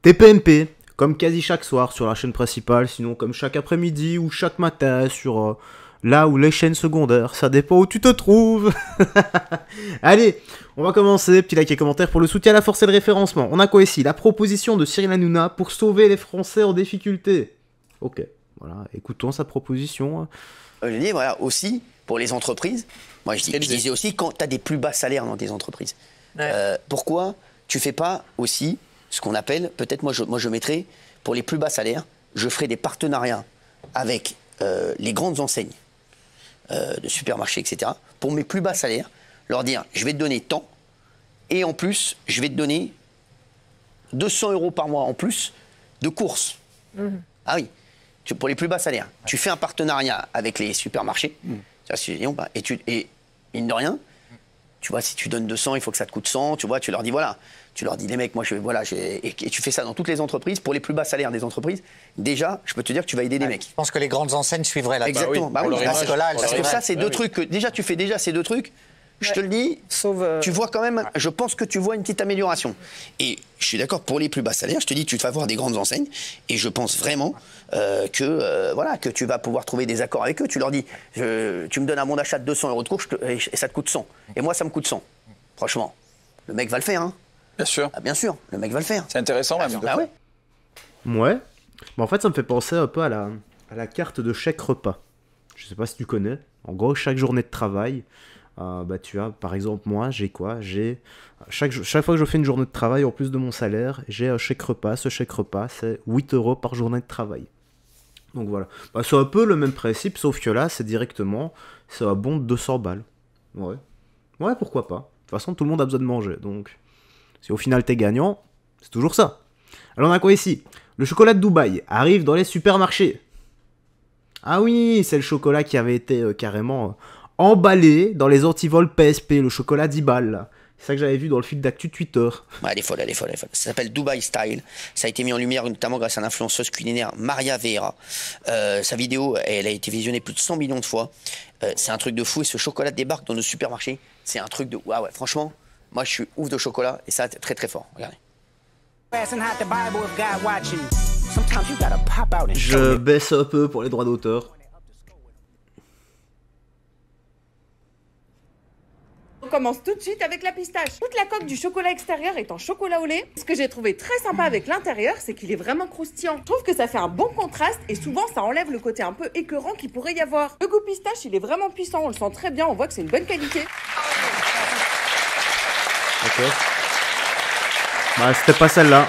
TPMP, comme quasi chaque soir sur la chaîne principale, sinon comme chaque après-midi ou chaque matin sur là où les chaînes secondaires, ça dépend où tu te trouves. Allez, on va commencer, petit like et commentaire pour le soutien à la force et le référencement. On a quoi ici? La proposition de Cyril Hanouna pour sauver les Français en difficulté. Ok, voilà, écoutons sa proposition. Je dis, voilà, aussi, pour les entreprises, moi je disais aussi, quand tu as des plus bas salaires dans des entreprises, pourquoi tu fais pas aussi ce qu'on appelle, peut-être moi je mettrais, pour les plus bas salaires, je ferai des partenariats avec les grandes enseignes de supermarchés, etc., pour mes plus bas salaires, leur dire, je vais te donner tant, et en plus, je vais te donner 200 € par mois en plus de courses. Ah oui. Pour les plus bas salaires, tu fais un partenariat avec les supermarchés, et mine de rien, tu vois, si tu donnes 200, il faut que ça te coûte 100, tu vois, tu leur dis voilà, tu leur dis les mecs, moi et tu fais ça dans toutes les entreprises, pour les plus bas salaires des entreprises, déjà, je peux te dire que tu vas aider les mecs. Je pense que les grandes enseignes suivraient là. Exactement, parce que ça, c'est deux trucs, déjà tu fais déjà ces deux trucs, je te le dis, tu vois quand même, je pense que tu vois une petite amélioration. Et je suis d'accord, pour les plus bas salaires, je te dis, tu vas voir des grandes enseignes, et je pense vraiment que tu vas pouvoir trouver des accords avec eux. Tu leur dis, tu me donnes un bon d'achat de 200 € de course, et ça te coûte 100. Et moi, ça me coûte 100. Franchement, le mec va le faire, hein. Bien sûr. Ah, bien sûr, le mec va le faire. C'est intéressant, même. Ah ouais. Ouais. Bon, en fait, ça me fait penser un peu à la carte de chèque repas. Je sais pas si tu connais. En gros, chaque journée de travail, tu as, par exemple, moi, j'ai quoi? Chaque fois que je fais une journée de travail, en plus de mon salaire, j'ai un chèque repas. Ce chèque repas, c'est 8 € par journée de travail. Donc voilà. C'est un peu le même principe, sauf que là, c'est directement, c'est un bon de 200 balles. Ouais. Ouais, pourquoi pas. De toute façon, tout le monde a besoin de manger. Donc, si au final t'es gagnant, c'est toujours ça. Alors, on a quoi ici? Le chocolat de Dubaï arrive dans les supermarchés. Ah oui, c'est le chocolat qui avait été carrément emballé dans les antivols PSP, le chocolat 10 balles. Là. C'est ça que j'avais vu dans le fil d'actu Twitter. Ouais, elle est folle, elle est folle, elle est folle. Ça s'appelle Dubai Style. Ça a été mis en lumière notamment grâce à l'influenceuse culinaire Maria Vieira. Sa vidéo, elle a été visionnée plus de 100 millions de fois. C'est un truc de fou et ce chocolat débarque dans nos supermarchés. C'est un truc de... Ah ouais, franchement, moi je suis ouf de chocolat et ça, très très fort. Regardez. Je baisse un peu pour les droits d'auteur. On commence tout de suite avec la pistache. Toute la coque du chocolat extérieur est en chocolat au lait. Ce que j'ai trouvé très sympa avec l'intérieur, c'est qu'il est vraiment croustillant. Je trouve que ça fait un bon contraste et souvent ça enlève le côté un peu écœurant qu'il pourrait y avoir. Le goût pistache, il est vraiment puissant, on le sent très bien, on voit que c'est une bonne qualité. Ok. C'était pas celle-là.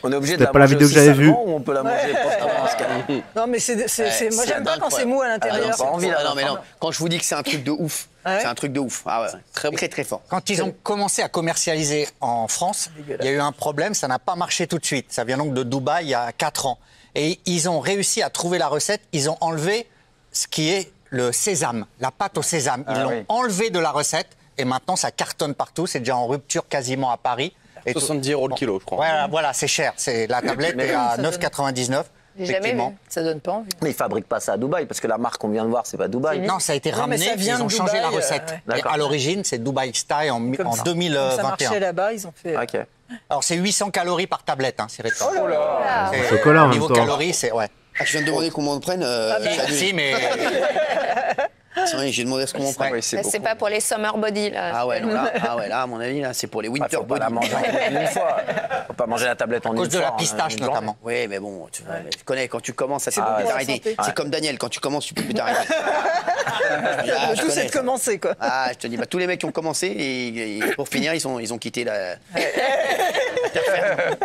On est obligé de C'était pas la vidéo que j'avais vue. On peut la manger Non mais moi j'aime pas quand c'est mou à l'intérieur. Non, quand je vous dis que c'est un truc de ouf, c'est un truc de ouf. Ah ouais, très très très fort. Quand ils ont commencé à commercialiser en France, il y a eu un problème, ça n'a pas marché tout de suite. Ça vient donc de Dubaï il y a 4 ans. Et ils ont réussi à trouver la recette, ils ont enlevé ce qui est le sésame, la pâte au sésame. Ils l'ont enlevé de la recette et maintenant ça cartonne partout, c'est déjà en rupture quasiment à Paris. Et 70 € le kilo, je crois. Voilà, c'est cher. La tablette est à 9,99 €. J'ai jamais vu. Ça donne pas envie. Mais ils fabriquent pas ça à Dubaï, parce que la marque qu'on vient de voir, c'est pas Dubaï. Non, ça a été ramené, ils ont changé la recette. Et à l'origine, c'est Dubaï Style en 2021. Ça marchait là-bas, ils ont fait... Ok. Alors, c'est 800 calories par tablette, hein, c'est récent. Oh là là. Chocolat en même niveau temps. calories, c'est... Ouais. Ah, je viens de demander comment on le prenne. Si, mais... C'est vrai, j'ai demandé à ce qu'on prenne. Ouais, C'est pas pour les summer body là. Ah ouais, non, là, à mon avis, là, c'est pour les winter Faut pas body. la manger en une fois. Faut pas manger la tablette en une fois. À cause de la pistache, notamment. Oui, mais bon, tu connais, quand tu commences, ça, tu bon peux plus pour la t'arrêter. santé. C'est comme Daniel, quand tu commences, tu peux plus t'arrêter. Le tout c'est de commencer quoi. Ah, je te dis, tous les mecs qui ont commencé, et pour finir, ils ont quitté la terre ferme.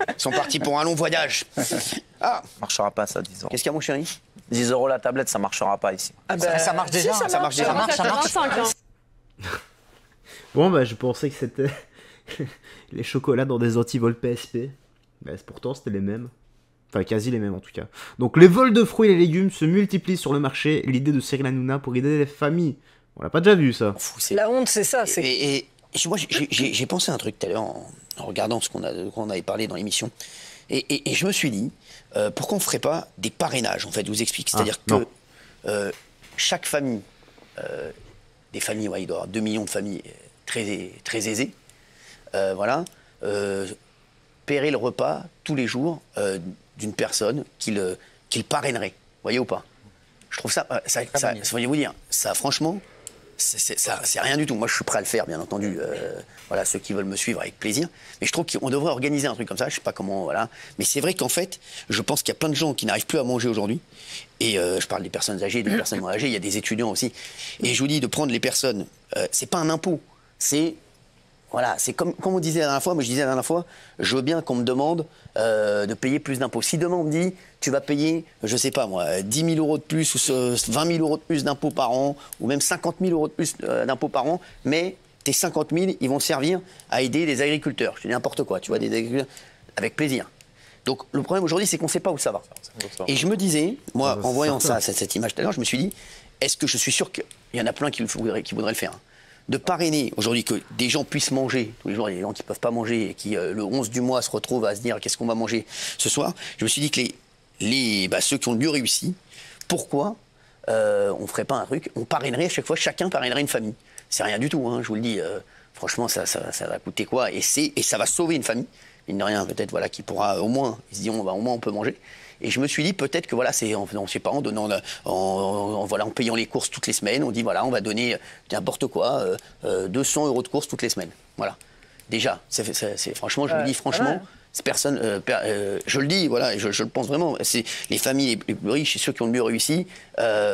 Ils sont partis pour un long voyage. Ah, Ça marchera pas, ça, 10 €. qu'est-ce qu'il y a, mon chéri? 10 € la tablette, ça marchera pas ici. Ça marche déjà. Si, Ça marche déjà. Ça fait 25 ans. Bon, je pensais que c'était les chocolats dans des antivols PSP. Pourtant, c'était les mêmes. Enfin, quasi les mêmes en tout cas. Donc, les vols de fruits et les légumes se multiplient sur le marché. L'idée de Cyril Hanouna pour aider les familles. On l'a pas déjà vu, ça. La honte c'est ça. Et moi, j'ai pensé à un truc tout à l'heure en regardant ce qu'on avait parlé dans l'émission. Et je me suis dit, pourquoi on ne ferait pas des parrainages, en fait, je vous explique. C'est-à-dire que chaque famille, des familles, il doit y avoir 2 millions de familles très, très aisées, voilà, paierait le repas tous les jours d'une personne qu'il parrainerait. Vous voyez ou pas? Je trouve ça, voyez vous dire, ça franchement, c'est rien du tout. Moi, je suis prêt à le faire, bien entendu. Voilà, ceux qui veulent me suivre avec plaisir. Mais je trouve qu'on devrait organiser un truc comme ça. Je sais pas comment, voilà. Mais c'est vrai qu'en fait, je pense qu'il y a plein de gens qui n'arrivent plus à manger aujourd'hui. Et je parle des personnes âgées, des personnes moins âgées. Il y a des étudiants aussi. Et je vous dis de prendre les personnes. C'est pas un impôt. C'est voilà, c'est comme on disait la dernière fois. Moi, je disais la dernière fois, je veux bien qu'on me demande de payer plus d'impôts. Si demain on me dit, tu vas payer, je sais pas moi, 10 000 € de plus ou 20 000 € de plus d'impôts par an, ou même 50 000 € de plus d'impôts par an, mais tes 50 000, ils vont servir à aider les agriculteurs. Je dis n'importe quoi, tu vois, des agriculteurs, avec plaisir. Donc le problème aujourd'hui, c'est qu'on ne sait pas où ça va. Et je me disais, moi, en voyant ça, cette image tout à l'heure, je me suis dit, est-ce que je suis sûr qu'il y en a plein qui voudraient le faire, hein. De parrainer aujourd'hui que des gens puissent manger, tous les jours il y a des gens qui ne peuvent pas manger et qui le 11 du mois se retrouvent à se dire qu'est-ce qu'on va manger ce soir. Je me suis dit que ceux qui ont le mieux réussi, pourquoi on ne ferait pas un truc, on parrainerait à chaque fois, chacun parrainerait une famille. C'est rien du tout, hein, je vous le dis, franchement ça va coûter quoi, et ça va sauver une famille, mine de rien peut-être, voilà, qui pourra au moins, ils se diront au moins on peut manger. Et je me suis dit peut-être que voilà, c'est en faisant, je sais pas, en payant les courses toutes les semaines, on dit voilà, on va donner n'importe quoi, 200 € de courses toutes les semaines. Voilà. Déjà, franchement, je me dis franchement, personne, je le dis, voilà, je le pense vraiment. C'est les familles les plus riches et ceux qui ont le mieux réussi,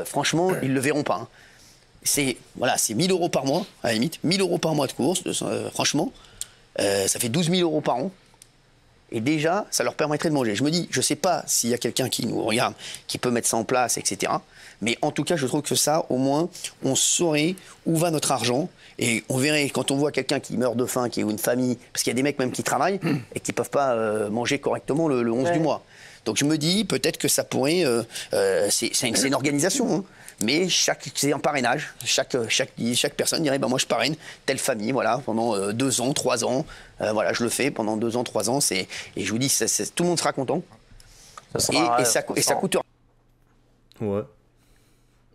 franchement, ils le verront pas, hein. C'est 1 000 € par mois, à la limite, 1 000 € par mois de courses, franchement, ça fait 12 000 € par an. Et déjà, ça leur permettrait de manger. Je me dis, je ne sais pas s'il y a quelqu'un qui nous regarde, qui peut mettre ça en place, etc. Mais en tout cas, je trouve que ça, au moins, on saurait où va notre argent. Et on verrait, quand on voit quelqu'un qui meurt de faim, ou une famille, parce qu'il y a des mecs même qui travaillent et qui ne peuvent pas manger correctement le 11 du mois. Donc je me dis, peut-être que ça pourrait... c'est une organisation, hein. Mais c'est un parrainage. Chaque personne dirait, moi je parraine telle famille, voilà, pendant 2 ans, 3 ans. Voilà, je le fais pendant 2 ans, 3 ans. Et je vous dis, tout le monde sera content. Et ça coûte rien.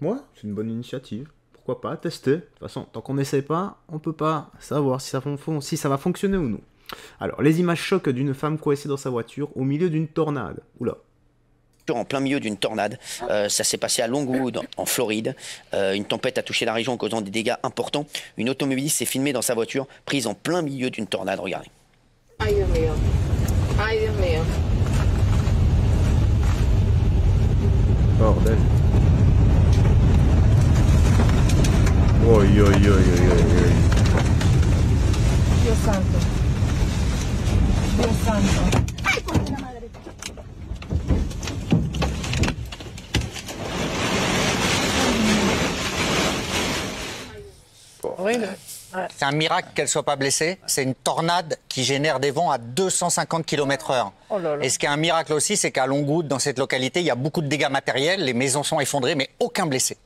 Ouais, c'est une bonne initiative. Pourquoi pas tester. De toute façon, tant qu'on n'essaie pas, on peut pas savoir si ça va fonctionner ou non. Alors, les images choquent d'une femme coincée dans sa voiture au milieu d'une tornade. Oula. En plein milieu d'une tornade. Ça s'est passé à Longwood, en Floride. Une tempête a touché la région en causant des dégâts importants. Une automobiliste s'est filmée dans sa voiture, prise en plein milieu d'une tornade. Regardez. Ay, Dios mío. Ay, Dios mío. Bordel. Oi. Dios santo. Dios santo. Ay, por la madre. C'est un miracle qu'elle ne soit pas blessée. C'est une tornade qui génère des vents à 250 km/h. Oh là là. Et ce qui est un miracle aussi, c'est qu'à Longwood, dans cette localité, il y a beaucoup de dégâts matériels. Les maisons sont effondrées, mais aucun blessé.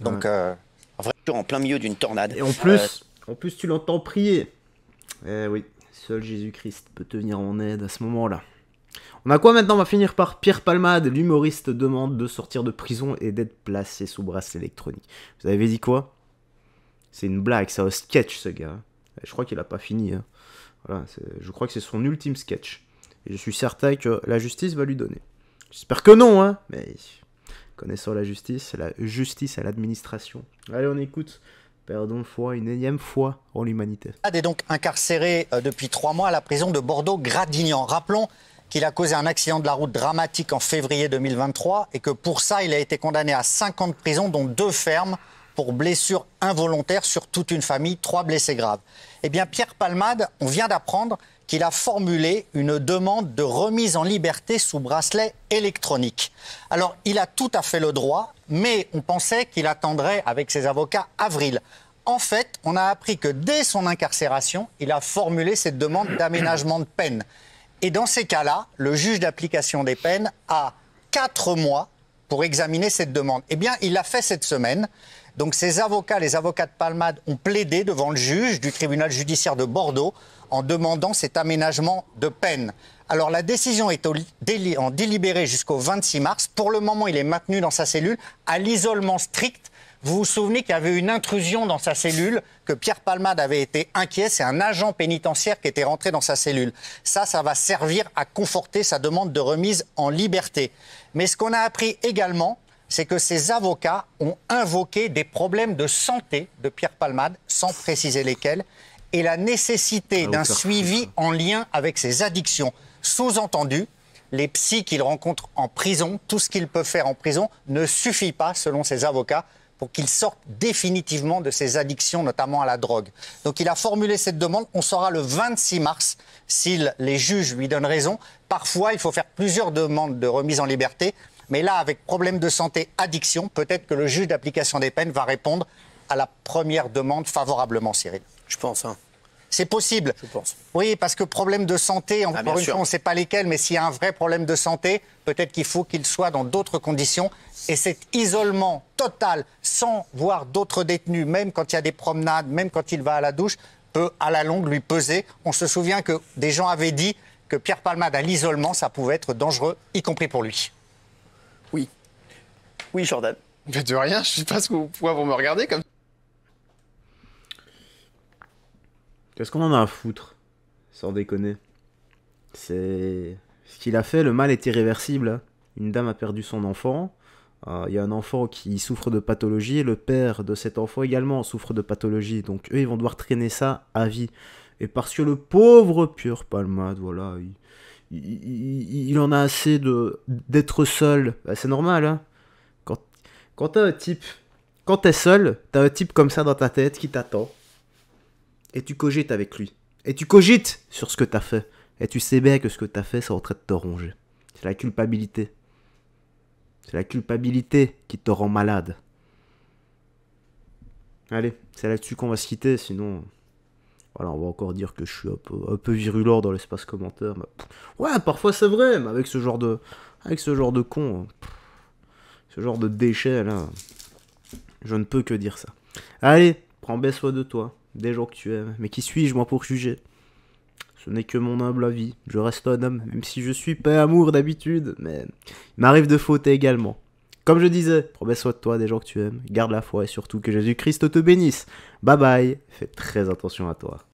Donc, en plein milieu d'une tornade. Et en plus, tu l'entends prier. Eh oui, seul Jésus-Christ peut te venir en aide à ce moment-là. On a quoi maintenant? On va finir par Pierre Palmade. L'humoriste demande de sortir de prison et d'être placé sous bracelet électronique. Vous avez dit quoi? C'est une blague, c'est un sketch ce gars. Je crois qu'il a pas fini, hein. Voilà, je crois que c'est son ultime sketch. Et je suis certain que la justice va lui donner. J'espère que non, hein. Mais connaissant la justice à l'administration. Allez, on écoute. Perdons foi, une énième fois en l'humanité. Il est donc incarcéré depuis 3 mois à la prison de Bordeaux-Gradignan. Rappelons qu'il a causé un accident de la route dramatique en février 2023 et que pour ça, il a été condamné à 5 ans de prison, dont 2 fermes, pour blessure involontaire sur toute une famille, 3 blessés graves. Eh bien, Pierre Palmade, on vient d'apprendre qu'il a formulé une demande de remise en liberté sous bracelet électronique. Alors, il a tout à fait le droit, mais on pensait qu'il attendrait avec ses avocats avril. En fait, on a appris que dès son incarcération, il a formulé cette demande d'aménagement de peine. Et dans ces cas-là, le juge d'application des peines a 4 mois pour examiner cette demande. Eh bien, il l'a fait cette semaine. Donc ses avocats, les avocats de Palmade, ont plaidé devant le juge du tribunal judiciaire de Bordeaux en demandant cet aménagement de peine. Alors la décision est en délibéré jusqu'au 26 mars. Pour le moment, il est maintenu dans sa cellule à l'isolement strict Vous vous souvenez qu'il y avait une intrusion dans sa cellule, que Pierre Palmade avait été inquiet, c'est un agent pénitentiaire qui était rentré dans sa cellule. Ça va servir à conforter sa demande de remise en liberté. Mais ce qu'on a appris également, c'est que ses avocats ont invoqué des problèmes de santé de Pierre Palmade, sans préciser lesquels, et la nécessité d'un suivi en lien avec ses addictions. Sous-entendu, les psys qu'il rencontre en prison, tout ce qu'il peut faire en prison, ne suffit pas, selon ses avocats, pour qu'il sorte définitivement de ses addictions, notamment à la drogue. Donc il a formulé cette demande. On saura le 26 mars si les juges lui donnent raison. Parfois, il faut faire plusieurs demandes de remise en liberté. Mais là, avec problème de santé, addiction, peut-être que le juge d'application des peines va répondre à la première demande favorablement, Cyril. Je pense, hein. C'est possible. Je pense. Oui, parce que problème de santé, encore une fois, on ne sait pas lesquels, mais s'il y a un vrai problème de santé, peut-être qu'il faut qu'il soit dans d'autres conditions. Et cet isolement total, sans voir d'autres détenus, même quand il y a des promenades, même quand il va à la douche, peut à la longue lui peser. On se souvient que des gens avaient dit que Pierre Palmade à l'isolement, ça pouvait être dangereux, y compris pour lui. Oui. Oui, Jordan. Mais de rien, je sais pas pourquoi vous me regardez comme ça. Qu'est-ce qu'on en a à foutre? Sans déconner. C'est... Ce qu'il a fait, le mal est irréversible. Une dame a perdu son enfant. Il y a un enfant qui souffre de pathologie. Et le père de cet enfant également souffre de pathologie. Donc eux, ils vont devoir traîner ça à vie. Et parce que le pauvre Pierre Palmade, voilà, il en a assez d'être seul. Bah, c'est normal, hein. Quand t'as un type... Quand t'es seul, t'as un type comme ça dans ta tête qui t'attend. Et tu cogites avec lui. Et tu cogites sur ce que t'as fait. Et tu sais bien que ce que t'as fait, c'est en train de te ronger. C'est la culpabilité. C'est la culpabilité qui te rend malade. Allez, c'est là-dessus qu'on va se quitter, sinon... Voilà, on va encore dire que je suis un peu virulent dans l'espace commentaire. Mais... Ouais, parfois c'est vrai, mais avec ce genre de con, ce genre de déchet, là, je ne peux que dire ça. Allez, prends bien soin de toi. Des gens que tu aimes. Mais qui suis-je, moi, pour juger? Ce n'est que mon humble avis. Je reste un homme, même si je suis pas amour d'habitude, mais il m'arrive de fauter également. Comme je disais, prends bien soin de toi, des gens que tu aimes. Garde la foi et surtout que Jésus-Christ te bénisse. Bye bye. Fais très attention à toi.